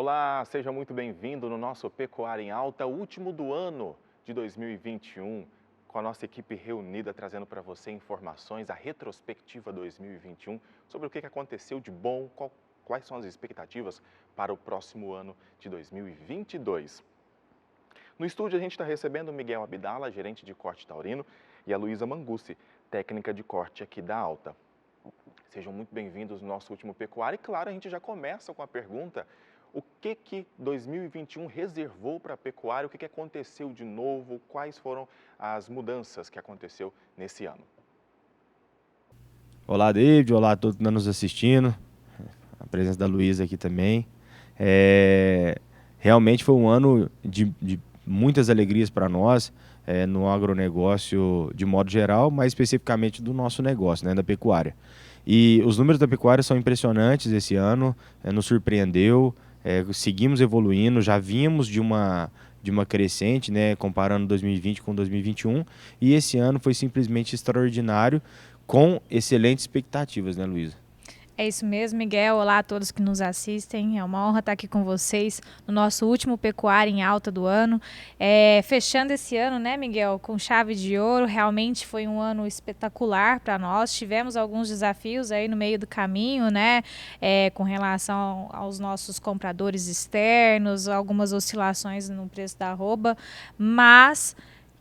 Olá, seja muito bem-vindo no nosso Pecuária em Alta, último do ano de 2021, com a nossa equipe reunida trazendo para você informações, a retrospectiva 2021, sobre o que aconteceu de bom, quais são as expectativas para o próximo ano de 2022. No estúdio a gente está recebendo o Miguel Abdala, gerente de corte taurino, e a Luísa Mangucci, técnica de corte aqui da Alta. Sejam muito bem-vindos no nosso último Pecuária e, claro, a gente já começa com a pergunta: o que 2021 reservou para a pecuária? O que aconteceu de novo? Quais foram as mudanças que aconteceu nesse ano? Olá, David. Olá a todos que estão nos assistindo. A presença da Luísa aqui também. Realmente foi um ano de muitas alegrias para nós no agronegócio de modo geral, mas especificamente do nosso negócio, né, da pecuária. E os números da pecuária são impressionantes esse ano, nos surpreendeu, seguimos evoluindo, já vínhamos de uma crescente, né, comparando 2020 com 2021, e esse ano foi simplesmente extraordinário, com excelentes expectativas, né, Luísa? É isso mesmo, Miguel. Olá a todos que nos assistem. É uma honra estar aqui com vocês no nosso último Pecuária em Alta do ano. Fechando esse ano, né, Miguel, com chave de ouro. Realmente foi um ano espetacular para nós. Tivemos alguns desafios aí no meio do caminho, né, com relação aos nossos compradores externos, algumas oscilações no preço da arroba, mas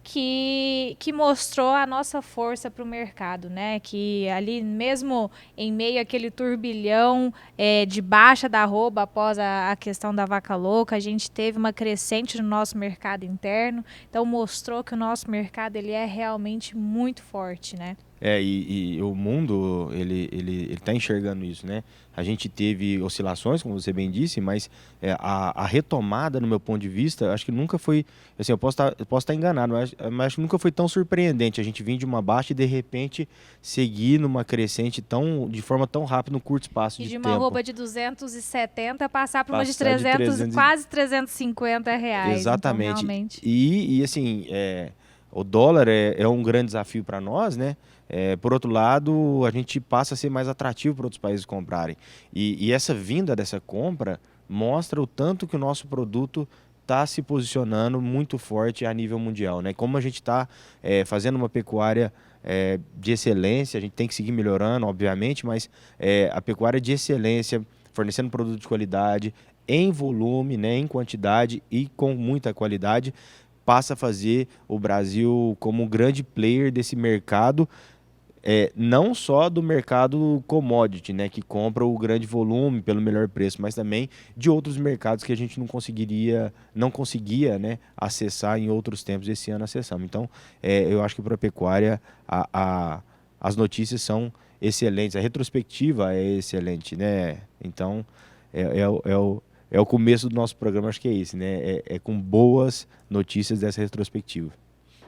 que mostrou a nossa força para o mercado, né? Que ali mesmo em meio àquele turbilhão de baixa da arroba após a questão da vaca louca, a gente teve uma crescente no nosso mercado interno. Então mostrou que o nosso mercado ele é realmente muito forte, né? E o mundo, ele está enxergando isso, né? A gente teve oscilações, como você bem disse, mas a retomada, no meu ponto de vista, acho que nunca foi, assim, eu posso estar enganado, mas acho que nunca foi tão surpreendente. A gente vir de uma baixa e, de repente, seguir numa crescente de forma tão rápida, num curto espaço de de tempo. uma arroba de 270 passar para uma de Passar de 300, quase 350 reais. Exatamente. Então, realmente... Assim, o dólar é um grande desafio para nós, né? Por outro lado, a gente passa a ser mais atrativo para outros países comprarem. E essa vinda dessa compra mostra o tanto que o nosso produto está se posicionando muito forte a nível mundial, né? Como a gente está fazendo uma pecuária de excelência, a gente tem que seguir melhorando, obviamente, mas a pecuária de excelência, fornecendo produto de qualidade, em volume, né, em quantidade e com muita qualidade, passa a fazer o Brasil como um grande player desse mercado, não só do mercado commodity, né, que compra o grande volume pelo melhor preço, mas também de outros mercados que a gente não conseguia, né, acessar em outros tempos. Esse ano acessamos. Então, eu acho que para a pecuária as notícias são excelentes, a retrospectiva é excelente, né? Então, é o começo do nosso programa, acho que é esse, né? É com boas notícias dessa retrospectiva.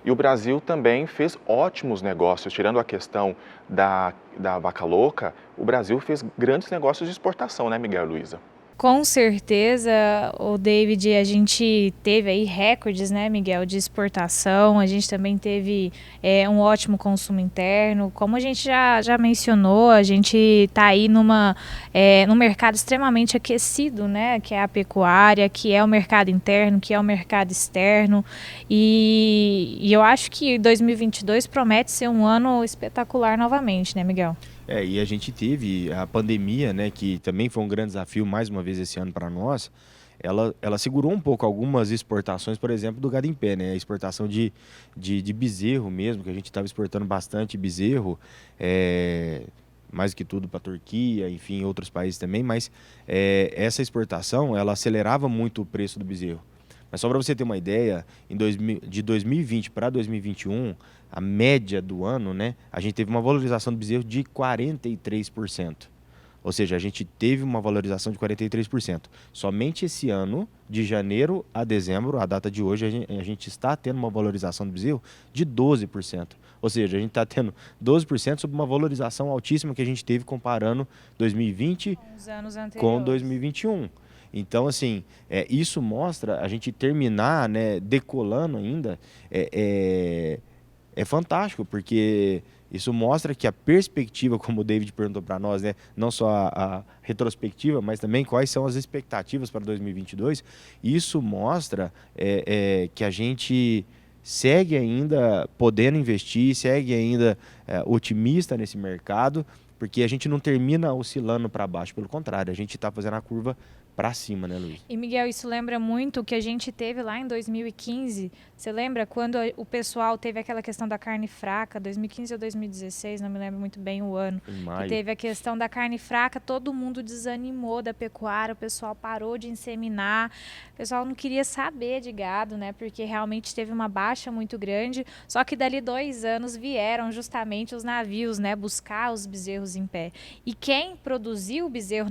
E o Brasil também fez ótimos negócios, tirando a questão da vaca louca, o Brasil fez grandes negócios de exportação, né, Miguel e Luísa? Com certeza, o David, a gente teve aí recordes, né, Miguel, de exportação, a gente também teve um ótimo consumo interno. Como a gente já mencionou, a gente está aí num mercado extremamente aquecido, né, que é a pecuária, que é o mercado interno, que é o mercado externo, e eu acho que 2022 promete ser um ano espetacular novamente, né, Miguel? E a gente teve a pandemia, né, que também foi um grande desafio mais uma vez esse ano para nós. Ela segurou um pouco algumas exportações, por exemplo, do gado em pé, né? A exportação de bezerro mesmo, que a gente estava exportando bastante bezerro, mais que tudo para a Turquia, enfim, outros países também, mas essa exportação, ela acelerava muito o preço do bezerro. Mas só para você ter uma ideia, de 2020 para 2021, a média do ano, né, a gente teve uma valorização do bezerro de 43%. Ou seja, a gente teve uma valorização de 43%. Somente esse ano, de janeiro a dezembro, a data de hoje, a gente está tendo uma valorização do bezerro de 12%. Ou seja, a gente está tendo 12% sobre uma valorização altíssima que a gente teve comparando 2020 com 2021. Então, assim, isso mostra a gente terminar, né, decolando ainda, é fantástico, porque Isso mostra que a perspectiva, como o David perguntou para nós, né, não só a retrospectiva, mas também quais são as expectativas para 2022, isso mostra que a gente segue ainda podendo investir, segue ainda otimista nesse mercado, porque a gente não termina oscilando para baixo, pelo contrário, a gente está fazendo a curva para cima, né, Luiz? E, Miguel, isso lembra muito o que a gente teve lá em 2015. Você lembra quando o pessoal teve aquela questão da carne fraca, 2015 ou 2016, não me lembro muito bem o ano, que teve a questão da carne fraca, todo mundo desanimou da pecuária, o pessoal parou de inseminar, o pessoal não queria saber de gado, né, porque realmente teve uma baixa muito grande, só que dali 2 anos vieram justamente os navios, né, buscar os bezerros em pé. E quem produziu o bezerro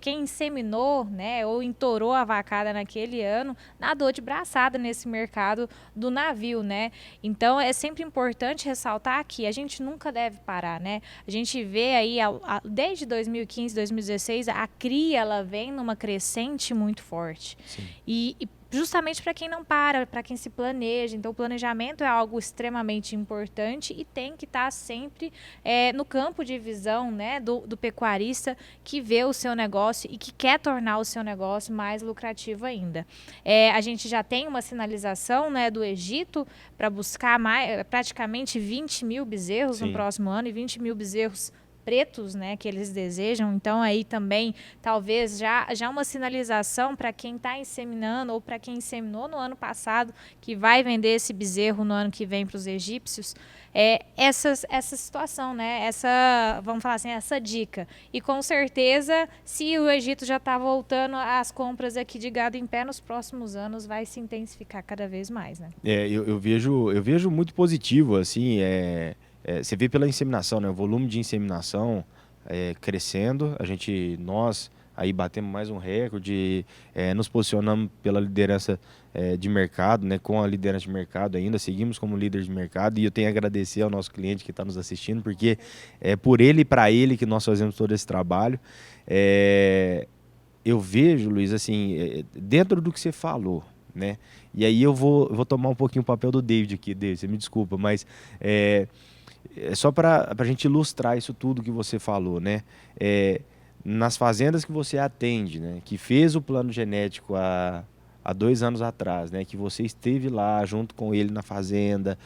quem inseminou, né, ou entorou a vacada naquele ano, nadou de braçada nesse mercado do navio, né? Então é sempre importante ressaltar que a gente nunca deve parar, né? A gente vê aí desde 2015, 2016 a cria ela vem numa crescente muito forte. Sim. E justamente para quem não para, para quem se planeja. Então, o planejamento é algo extremamente importante e tem que estar sempre no campo de visão, né, do pecuarista que vê o seu negócio e que quer tornar o seu negócio mais lucrativo ainda. A gente já tem uma sinalização, né, do Egito para buscar praticamente 20 mil bezerros Sim. no próximo ano e 20 mil bezerros pretos, né, que eles desejam. Então aí também talvez já uma sinalização para quem está inseminando ou para quem inseminou no ano passado que vai vender esse bezerro no ano que vem para os egípcios, essa situação, né, vamos falar assim, essa dica. E com certeza, se o Egito já está voltando às compras aqui de gado em pé, nos próximos anos vai se intensificar cada vez mais, né? Eu vejo muito positivo, assim, você vê pela inseminação, né? O volume de inseminação crescendo. Nós aí batemos mais um recorde, nos posicionamos pela liderança de mercado, né? Com a liderança de mercado ainda, seguimos como líder de mercado e eu tenho a agradecer ao nosso cliente que está nos assistindo, porque é por ele e para ele que nós fazemos todo esse trabalho. Eu vejo, Luiz, assim, dentro do que você falou, né? E aí eu vou tomar um pouquinho o papel do David aqui, David, você me desculpa, mas só para a gente ilustrar isso tudo que você falou, né? Nas fazendas que você atende, né? Que fez o plano genético há 2 anos atrás, né? Que você esteve lá junto com ele na fazenda,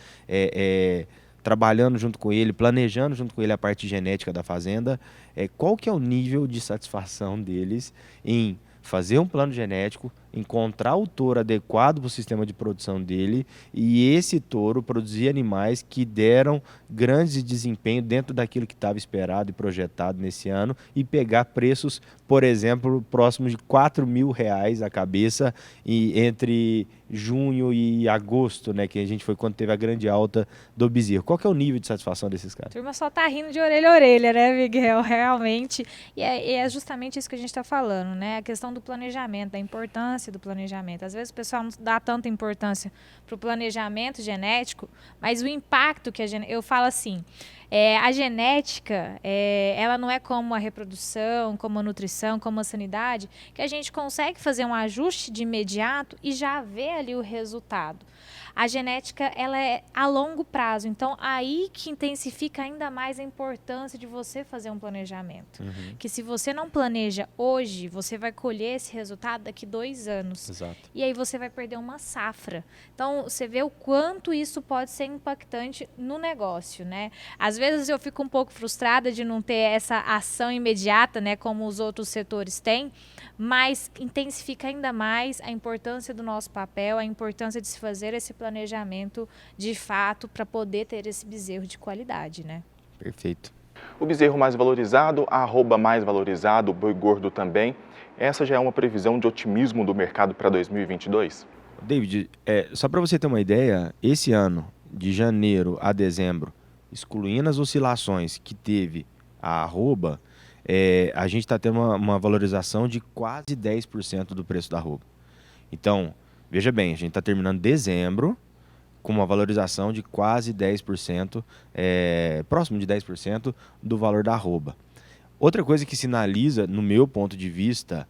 trabalhando junto com ele, planejando junto com ele a parte genética da fazenda, qual que é o nível de satisfação deles em fazer um plano genético, encontrar o touro adequado para o sistema de produção dele e esse touro produzir animais que deram grandes desempenho dentro daquilo que estava esperado e projetado nesse ano e pegar preços, por exemplo, próximos de R$4.000 a cabeça entre junho e agosto, né, que a gente foi quando teve a grande alta do bezerro. Qual que é o nível de satisfação desses caras? A turma só tá rindo de orelha a orelha, né, Miguel? Realmente. E é justamente isso que a gente está falando, né? A questão do planejamento, da importância do planejamento. Às vezes o pessoal não dá tanta importância para o planejamento genético, mas o impacto que eu falo assim, a genética, ela não é como a reprodução, como a nutrição, como a sanidade, que a gente consegue fazer um ajuste de imediato e já ver ali o resultado. A genética, ela é a longo prazo, então aí que intensifica ainda mais a importância de você fazer um planejamento. Uhum. Que se você não planeja hoje, você vai colher esse resultado daqui 2 anos. Exato. E aí você vai perder uma safra. Então, você vê o quanto isso pode ser impactante no negócio, né? Às vezes eu fico um pouco frustrada de não ter essa ação imediata, né, como os outros setores têm, mas intensifica ainda mais a importância do nosso papel, a importância de se fazer esse planejamento de fato para poder ter esse bezerro de qualidade, né? Perfeito. O bezerro mais valorizado, a arroba mais valorizado, o boi gordo também. Essa já é uma previsão de otimismo do mercado para 2022? David, só para você ter uma ideia, esse ano, de janeiro a dezembro, excluindo as oscilações que teve a arroba, a gente está tendo uma valorização de quase 10% do preço da arroba. Então, veja bem, a gente está terminando dezembro com uma valorização de quase 10%, próximo de 10% do valor da arroba. Outra coisa que sinaliza, no meu ponto de vista,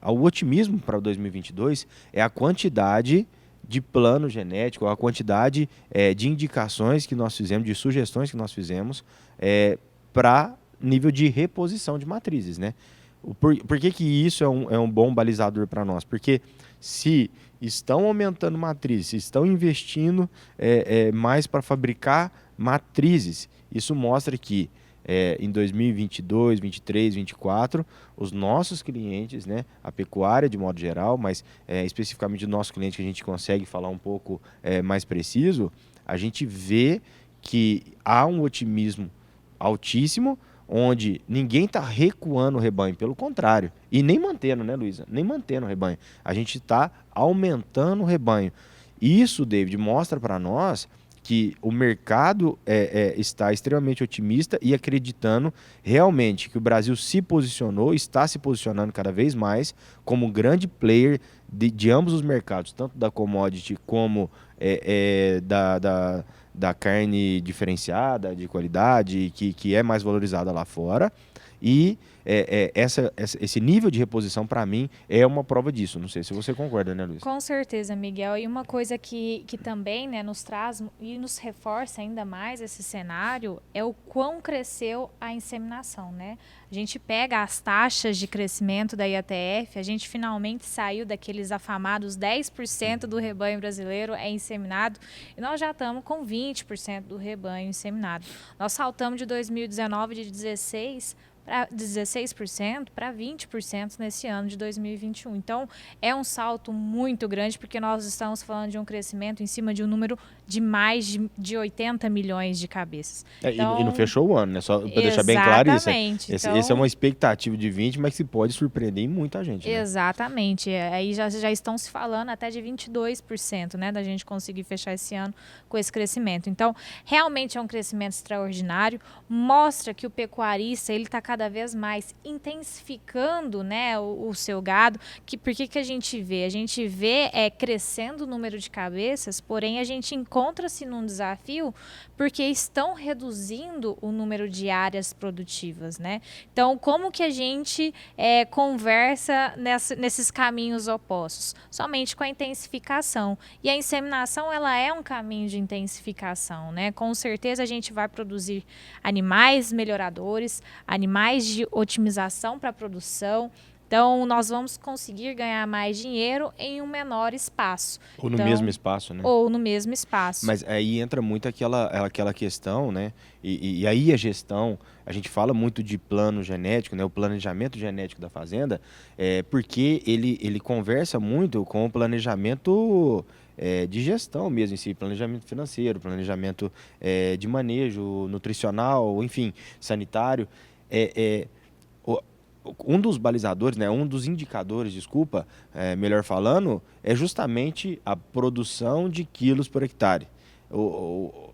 o otimismo para 2022 é a quantidade de plano genético, a quantidade de indicações que nós fizemos, de sugestões que nós fizemos para nível de reposição de matrizes, né? Por que isso é um bom balizador para nós? Porque se estão aumentando matrizes, se estão investindo mais para fabricar matrizes, isso mostra que em 2022, 2023, 2024, os nossos clientes, né, a pecuária de modo geral, mas especificamente o nosso cliente que a gente consegue falar um pouco mais preciso, a gente vê que há um otimismo altíssimo, onde ninguém está recuando o rebanho, pelo contrário, e nem mantendo, né, Luísa? Nem mantendo o rebanho. A gente está aumentando o rebanho. Isso, David, mostra para nós que o mercado está extremamente otimista e acreditando realmente que o Brasil se posicionou, está se posicionando cada vez mais como um grande player de ambos os mercados, tanto da commodity como da carne diferenciada, de qualidade, que é mais valorizada lá fora. E esse nível de reposição, para mim, é uma prova disso. Não sei se você concorda, né, Luiz? Com certeza, Miguel. E uma coisa que também, né, nos traz e nos reforça ainda mais esse cenário é o quão cresceu a inseminação, né? A gente pega as taxas de crescimento da IATF, a gente finalmente saiu daqueles afamados 10% do rebanho brasileiro é inseminado e nós já estamos com 20% do rebanho inseminado. Nós saltamos de 2019 de 16% para 20% nesse ano de 2021. Então, é um salto muito grande, porque nós estamos falando de um crescimento em cima de um número de mais de 80 milhões de cabeças. Então, e não fechou o ano, né? Só para deixar bem claro isso. Esse é uma expectativa de 20, mas que pode surpreender em muita gente. Né? Exatamente. Aí já estão se falando até de 22%, né? Da gente conseguir fechar esse ano com esse crescimento. Então, realmente é um crescimento extraordinário. Mostra que o pecuarista, ele está cada vez mais intensificando, né, o seu gado. Por que a gente vê? A gente vê crescendo o número de cabeças, porém a gente encontra-se num desafio porque estão reduzindo o número de áreas produtivas, né? Então, como que a gente conversa nesses caminhos opostos? Somente com a intensificação. E a inseminação, ela é um caminho de intensificação, né? Com certeza a gente vai produzir animais melhoradores, animais de otimização para a produção. Então, nós vamos conseguir ganhar mais dinheiro em um menor espaço. Ou no mesmo espaço, né? Ou no mesmo espaço. Mas aí entra muito aquela questão, né? E aí a gestão, a gente fala muito de plano genético, né? O planejamento genético da fazenda, porque ele conversa muito com o planejamento de gestão mesmo em si, planejamento financeiro, planejamento de manejo nutricional, enfim, sanitário. Um dos balizadores, né, um dos indicadores, melhor falando, é justamente a produção de quilos por hectare.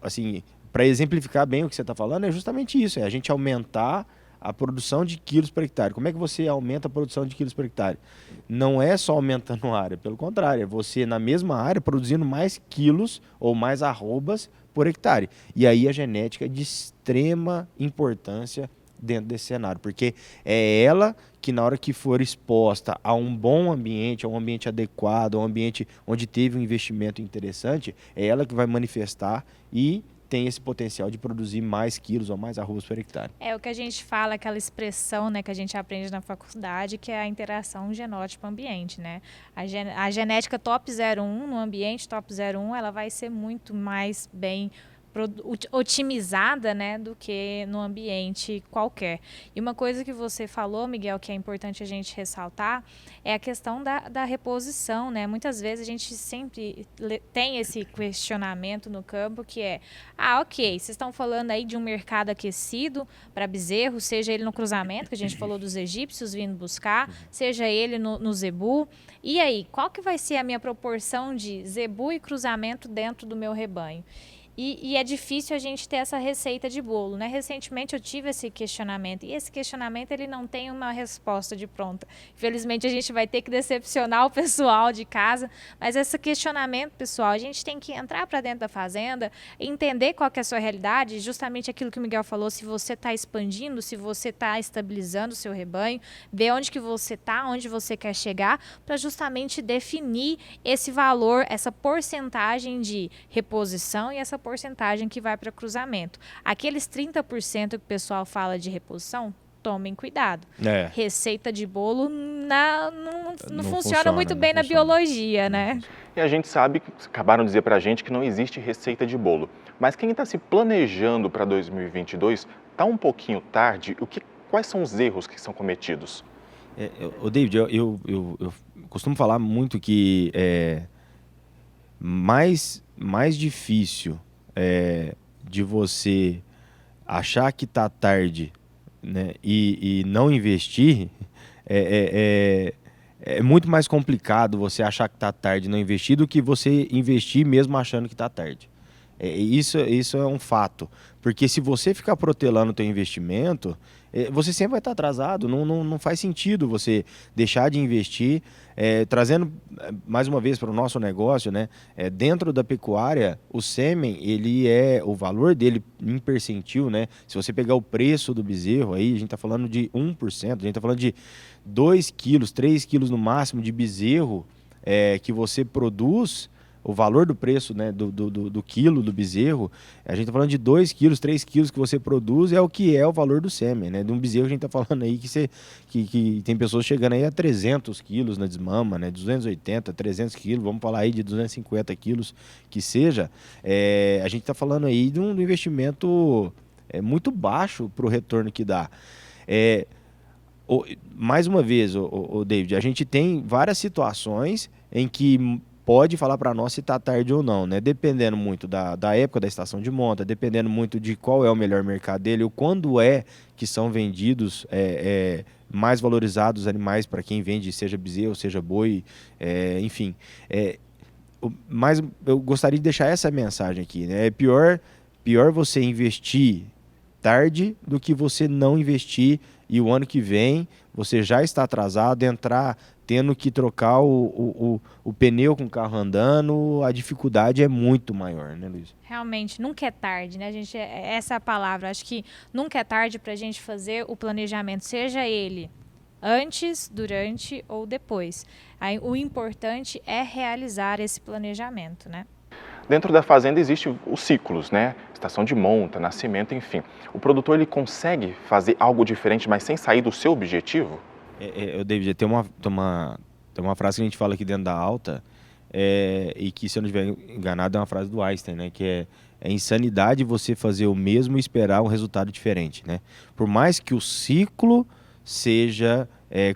Assim, para exemplificar bem o que você está falando, é justamente isso, é a gente aumentar a produção de quilos por hectare. Como é que você aumenta a produção de quilos por hectare? Não é só aumentando a área, pelo contrário, é você na mesma área produzindo mais quilos ou mais arrobas por hectare. E aí a genética é de extrema importância dentro desse cenário, porque é ela que na hora que for exposta a um bom ambiente, a um ambiente adequado, a um ambiente onde teve um investimento interessante, é ela que vai manifestar e tem esse potencial de produzir mais quilos ou mais arrobas por hectare. É o que a gente fala, aquela expressão, né, que a gente aprende na faculdade, que é a interação genótipo-ambiente, né? A genética top 01 no ambiente top 01, ela vai ser muito mais bem otimizada, né, do que no ambiente qualquer. E uma coisa que você falou, Miguel, que é importante a gente ressaltar, é a questão da reposição, né? Muitas vezes a gente sempre tem esse questionamento no campo que é, ok, vocês estão falando aí de um mercado aquecido para bezerro, seja ele no cruzamento, que a gente falou dos egípcios vindo buscar, seja ele no zebu, e aí, qual que vai ser a minha proporção de zebu e cruzamento dentro do meu rebanho? E é difícil a gente ter essa receita de bolo, né? Recentemente eu tive esse questionamento, e esse questionamento ele não tem uma resposta de pronta. Infelizmente a gente vai ter que decepcionar o pessoal de casa, mas esse questionamento, pessoal, a gente tem que entrar para dentro da fazenda, entender qual que é a sua realidade, justamente aquilo que o Miguel falou, se você está expandindo, se você está estabilizando o seu rebanho, ver onde que você está, onde você quer chegar, para justamente definir esse valor, essa porcentagem de reposição e essa porcentagem que vai para cruzamento. Aqueles 30% que o pessoal fala de reposição, tomem cuidado. Receita de bolo não funciona muito bem na biologia, né? E a gente sabe, acabaram de dizer para a gente que não existe receita de bolo. Mas quem está se planejando para 2022 está um pouquinho tarde. Quais são os erros que são cometidos? David, eu costumo falar muito que mais difícil de você achar que está tarde, né, e não investir, é muito mais complicado você achar que está tarde e não investir do que você investir mesmo achando que está tarde. Isso é um fato, porque se você ficar protelando o teu investimento, você sempre vai estar atrasado, não faz sentido você deixar de investir. Trazendo mais uma vez para o nosso negócio, né, dentro da pecuária, o sêmen, o valor dele em percentil, né, se você pegar o preço do bezerro, aí a gente está falando de 1%, a gente está falando de 2 quilos, 3 quilos no máximo de bezerro que você produz. O valor do preço, né, do quilo do bezerro, a gente está falando de 2 quilos, 3 quilos que você produz, é o que é o valor do sêmen, né? De um bezerro a gente está falando aí que tem pessoas chegando aí a 300 quilos na desmama, né? 280, 300 quilos, vamos falar aí de 250 quilos que seja. A gente está falando aí de um investimento muito baixo para o retorno que dá. Mais uma vez, David, a gente tem várias situações em que pode falar para nós se está tarde ou não, né? Dependendo muito da época da estação de monta, dependendo muito de qual é o melhor mercado dele, ou quando que são vendidos mais valorizados animais para quem vende, seja bezerro, seja boi, enfim. Mas eu gostaria de deixar essa mensagem aqui, né? É pior você investir tarde do que você não investir e o ano que vem você já está atrasado, entrar tendo que trocar o pneu com o carro andando, a dificuldade é muito maior, né, Luiz? Realmente, nunca é tarde, né, gente? Essa é a palavra. Acho que nunca é tarde para a gente fazer o planejamento, seja ele antes, durante ou depois. Aí, o importante é realizar esse planejamento, né? Dentro da fazenda existem os ciclos, né? Estação de monta, nascimento, enfim. O produtor ele consegue fazer algo diferente, mas sem sair do seu objetivo? David, tem uma frase que a gente fala aqui dentro da alta, e que, se eu não estiver enganado, é uma frase do Einstein, né? Que é insanidade você fazer o mesmo e esperar um resultado diferente, né? Por mais que o ciclo seja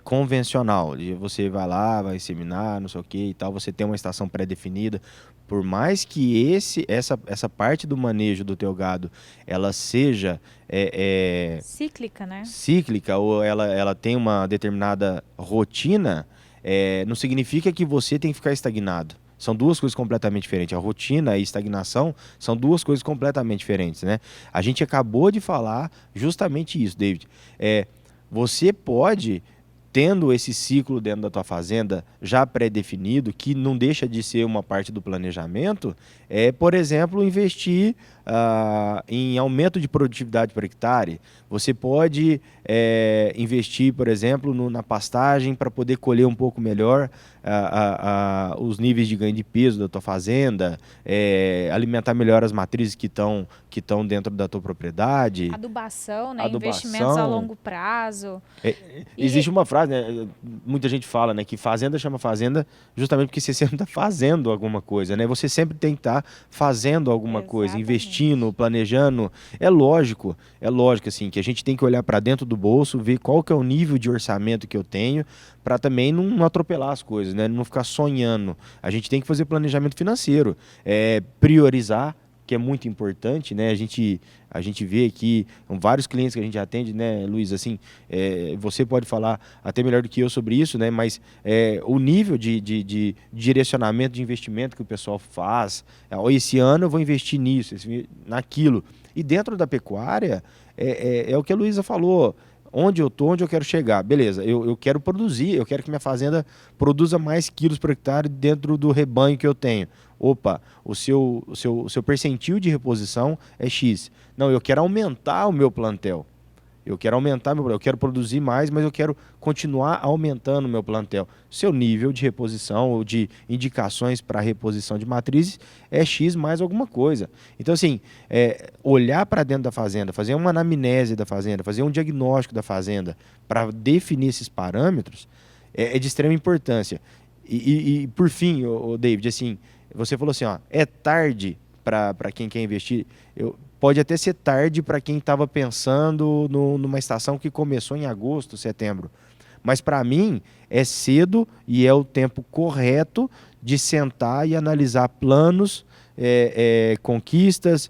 convencional, você vai lá, vai inseminar, não sei o que e tal, você tem uma estação pré-definida, por mais que essa parte do manejo do teu gado, ela seja cíclica, né? Cíclica, ou ela tem uma determinada rotina, não significa que você tem que ficar estagnado. São duas coisas completamente diferentes. A rotina e a estagnação são duas coisas completamente diferentes, né? A gente acabou de falar justamente isso, David. Você pode, tendo esse ciclo dentro da tua fazenda já pré-definido, que não deixa de ser uma parte do planejamento, por exemplo, investir em aumento de produtividade por hectare. Você pode investir, por exemplo, na pastagem para poder colher um pouco melhor os níveis de ganho de peso da tua fazenda, alimentar melhor as matrizes que estão dentro da tua propriedade. Adubação, né? Investimentos a longo prazo. Existe uma frase, né? Muita gente fala, né, que fazenda chama fazenda justamente porque você sempre está fazendo alguma coisa, né? Você sempre tem que estar fazendo alguma coisa, investindo, planejando. É lógico assim, que a gente tem que olhar para dentro do bolso, ver qual que é o nível de orçamento que eu tenho, para também não atropelar as coisas, né? Não ficar sonhando. A gente tem que fazer planejamento financeiro, priorizar que é muito importante, né? A gente vê aqui vários clientes que a gente atende, né, Luiz? Assim, você pode falar até melhor do que eu sobre isso, né? Mas o nível de direcionamento de investimento que o pessoal faz, esse ano eu vou investir nisso, naquilo. E dentro da pecuária, é o que a Luísa falou. Onde eu estou, onde eu quero chegar. Beleza, eu quero produzir, eu quero que minha fazenda produza mais quilos por hectare dentro do rebanho que eu tenho. Opa, o seu percentil de reposição é X. Não, eu quero aumentar o meu plantel. Eu quero produzir mais, mas eu quero continuar aumentando o meu plantel. Seu nível de reposição ou de indicações para reposição de matrizes é X mais alguma coisa. Então, assim, olhar para dentro da fazenda, fazer uma anamnese da fazenda, fazer um diagnóstico da fazenda para definir esses parâmetros é de extrema importância. E por fim, David, assim, você falou assim, ó, é tarde para quem quer investir. Pode até ser tarde para quem estava pensando numa estação que começou em agosto, setembro. Mas para mim é cedo e é o tempo correto de sentar e analisar planos, conquistas,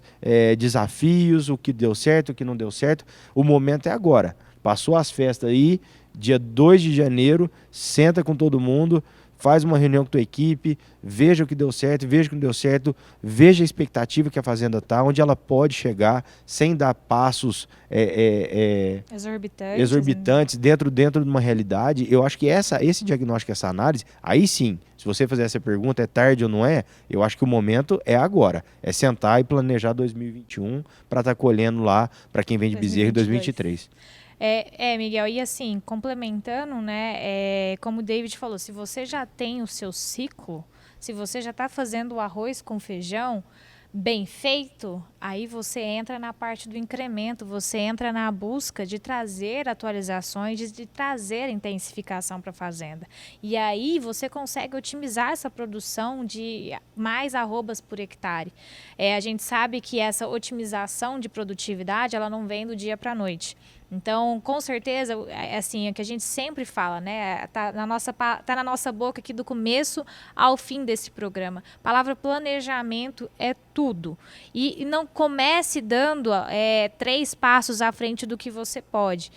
desafios, o que deu certo, o que não deu certo. O momento é agora. Passou as festas aí, dia 2 de janeiro, senta com todo mundo, faz uma reunião com a tua equipe, veja o que deu certo, veja o que não deu certo, veja a expectativa que a fazenda está, onde ela pode chegar, sem dar passos exorbitantes dentro de uma realidade. Eu acho que esse diagnóstico, essa análise, aí sim, se você fizer essa pergunta, é tarde ou não é, eu acho que o momento é agora. É sentar e planejar 2021 para estar colhendo lá para quem vende bezerro em 2023. Miguel, e assim, complementando, né, como o David falou, se você já tem o seu ciclo, se você já está fazendo o arroz com feijão bem feito, aí você entra na parte do incremento, você entra na busca de trazer atualizações, de trazer intensificação para a fazenda. E aí você consegue otimizar essa produção de mais arrobas por hectare. A gente sabe que essa otimização de produtividade, ela não vem do dia para a noite. Então, com certeza, assim, é o que a gente sempre fala, né? Tá na nossa boca aqui do começo ao fim desse programa. A palavra planejamento é tudo. E não comece dando 3 passos à frente do que você pode.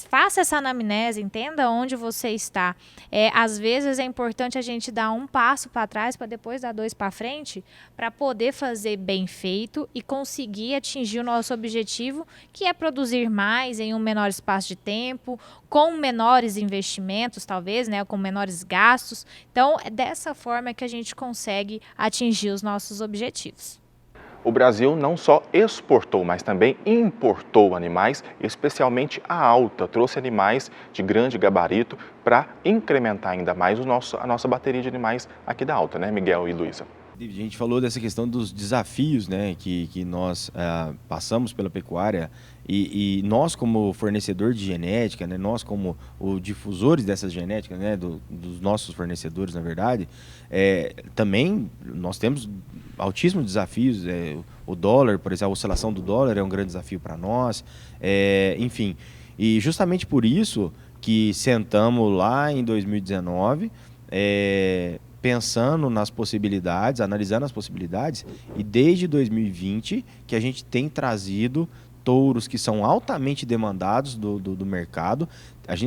Faça essa anamnese, entenda onde você está. Às vezes é importante a gente dar um passo para trás para depois dar 2 para frente, para poder fazer bem feito e conseguir atingir o nosso objetivo, que é produzir mais em um menor espaço de tempo, com menores investimentos, talvez, né, com menores gastos. Então, é dessa forma que a gente consegue atingir os nossos objetivos. O Brasil não só exportou, mas também importou animais, especialmente a alta. Trouxe animais de grande gabarito para incrementar ainda mais a nossa bateria de animais aqui da alta, né, Miguel e Luísa? A gente falou dessa questão dos desafios, né, que nós passamos pela pecuária e nós como fornecedor de genética, né, nós como os difusores dessas genéticas, né, dos nossos fornecedores, na verdade, também nós temos altíssimos desafios. O dólar, por exemplo, a oscilação do dólar é um grande desafio para nós, enfim. E justamente por isso que sentamos lá em 2019, pensando nas possibilidades, analisando as possibilidades, e desde 2020 que a gente tem trazido touros que são altamente demandados do mercado.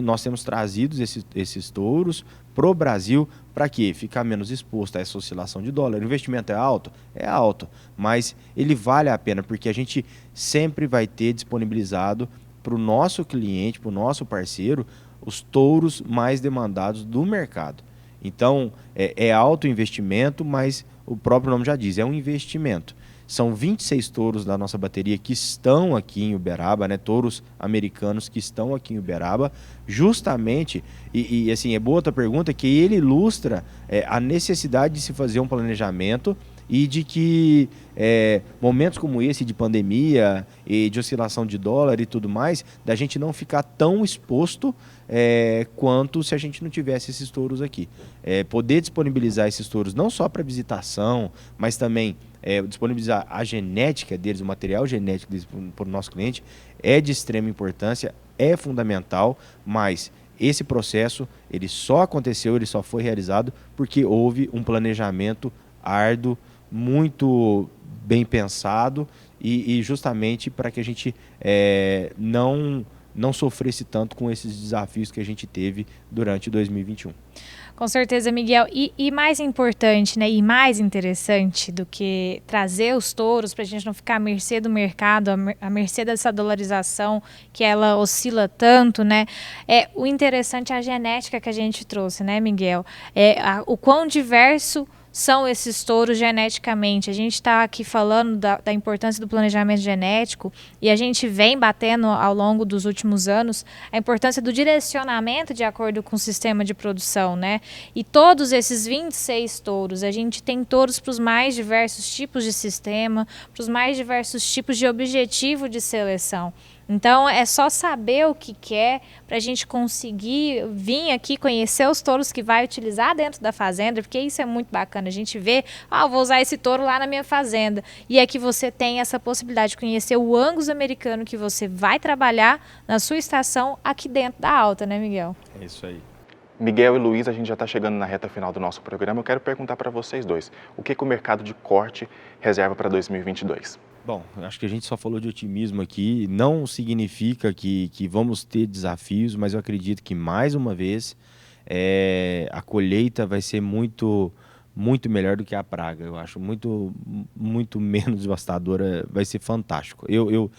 Nós temos trazido esses touros para o Brasil, para quê? Ficar menos exposto a essa oscilação de dólar. O investimento é alto? É alto, mas ele vale a pena, porque a gente sempre vai ter disponibilizado para o nosso cliente, para o nosso parceiro, os touros mais demandados do mercado. Então, é alto investimento, mas o próprio nome já diz, é um investimento. São 26 touros da nossa bateria que estão aqui em Uberaba, né? Touros americanos que estão aqui em Uberaba, justamente, e assim, é boa outra pergunta, que ele ilustra a necessidade de se fazer um planejamento e de que momentos como esse de pandemia e de oscilação de dólar e tudo mais, da gente não ficar tão exposto quanto se a gente não tivesse esses touros aqui. Poder disponibilizar esses touros não só para visitação, mas também disponibilizar a genética deles, o material genético deles para o nosso cliente, é de extrema importância, é fundamental, mas esse processo ele só aconteceu, ele só foi realizado porque houve um planejamento árduo, muito bem pensado e justamente para que a gente não sofresse tanto com esses desafios que a gente teve durante 2021. Com certeza, Miguel. E mais importante, né, e mais interessante do que trazer os touros para a gente não ficar à mercê do mercado, à mercê dessa dolarização que ela oscila tanto, né? O interessante é a genética que a gente trouxe, né, Miguel? O quão diverso são esses touros geneticamente. A gente está aqui falando da importância do planejamento genético e a gente vem batendo ao longo dos últimos anos a importância do direcionamento de acordo com o sistema de produção, né? E todos esses 26 touros, a gente tem touros para os mais diversos tipos de sistema, para os mais diversos tipos de objetivo de seleção. Então, é só saber o que quer para a gente conseguir vir aqui conhecer os touros que vai utilizar dentro da fazenda, porque isso é muito bacana. A gente vê, eu vou usar esse touro lá na minha fazenda. E é que você tem essa possibilidade de conhecer o Angus americano que você vai trabalhar na sua estação aqui dentro da Alta, né, Miguel? É isso aí. Miguel e Luiz, a gente já está chegando na reta final do nosso programa. Eu quero perguntar para vocês dois, o que o mercado de corte reserva para 2022? Bom, acho que a gente só falou de otimismo aqui, não significa que vamos ter desafios, mas eu acredito que, mais uma vez, a colheita vai ser muito melhor do que a praga. Eu acho muito menos devastadora, vai ser fantástico. Eu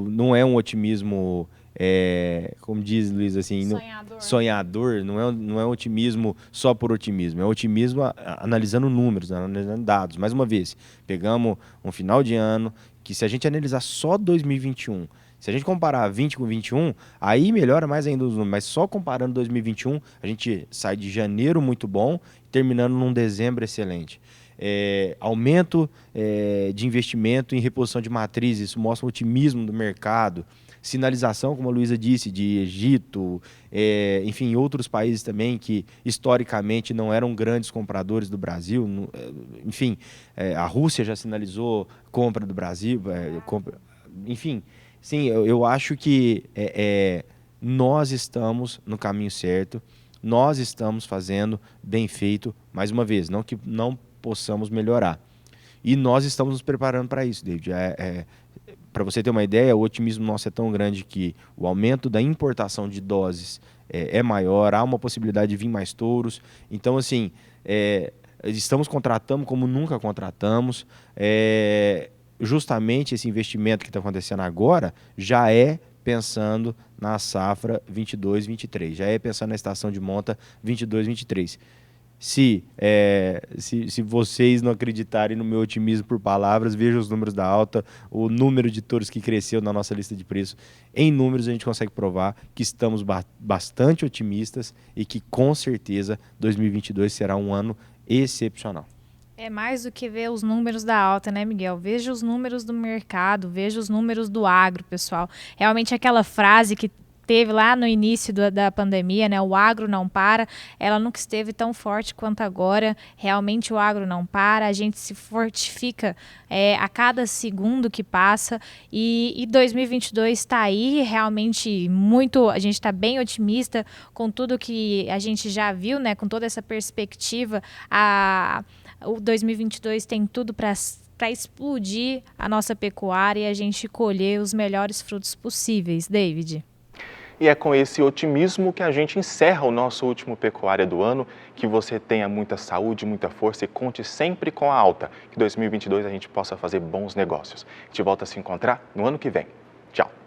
não é um otimismo, como diz Luiz, assim, sonhador, não é um otimismo só por otimismo, é um otimismo analisando números, analisando dados. Mais uma vez, pegamos um final de ano que, se a gente analisar só 2021, se a gente comparar 20 com 21, aí melhora mais ainda os números, mas só comparando 2021, a gente sai de janeiro muito bom, terminando num dezembro excelente. Aumento de investimento em reposição de matrizes, isso mostra o otimismo do mercado. Sinalização, como a Luísa disse, de Egito, enfim, outros países também que historicamente não eram grandes compradores do Brasil. Enfim, a Rússia já sinalizou compra do Brasil, enfim. Sim, eu acho que nós estamos no caminho certo, nós estamos fazendo bem feito, mais uma vez, não que não possamos melhorar. E nós estamos nos preparando para isso, David. Para você ter uma ideia, o otimismo nosso é tão grande que o aumento da importação de doses é maior, há uma possibilidade de vir mais touros. Estamos contratando como nunca contratamos. Justamente esse investimento que está acontecendo agora já é pensando na safra 22-23, já é pensando na estação de monta 22-23. Se vocês não acreditarem no meu otimismo por palavras, vejam os números da Alta, o número de touros que cresceu na nossa lista de preços. Em números, a gente consegue provar que estamos bastante otimistas e que, com certeza, 2022 será um ano excepcional. É mais do que ver os números da Alta, né, Miguel? Veja os números do mercado, veja os números do agro, pessoal. Realmente aquela frase que teve lá no início da pandemia, né? O agro não para, ela nunca esteve tão forte quanto agora. Realmente o agro não para, a gente se fortifica a cada segundo que passa e 2022 está aí realmente a gente está bem otimista com tudo que a gente já viu, né? Com toda essa perspectiva, o 2022 tem tudo para explodir a nossa pecuária e a gente colher os melhores frutos possíveis, David. E é com esse otimismo que a gente encerra o nosso último Pecuária do ano. Que você tenha muita saúde, muita força e conte sempre com a Alta. Que 2022 a gente possa fazer bons negócios. A gente volta a se encontrar no ano que vem. Tchau!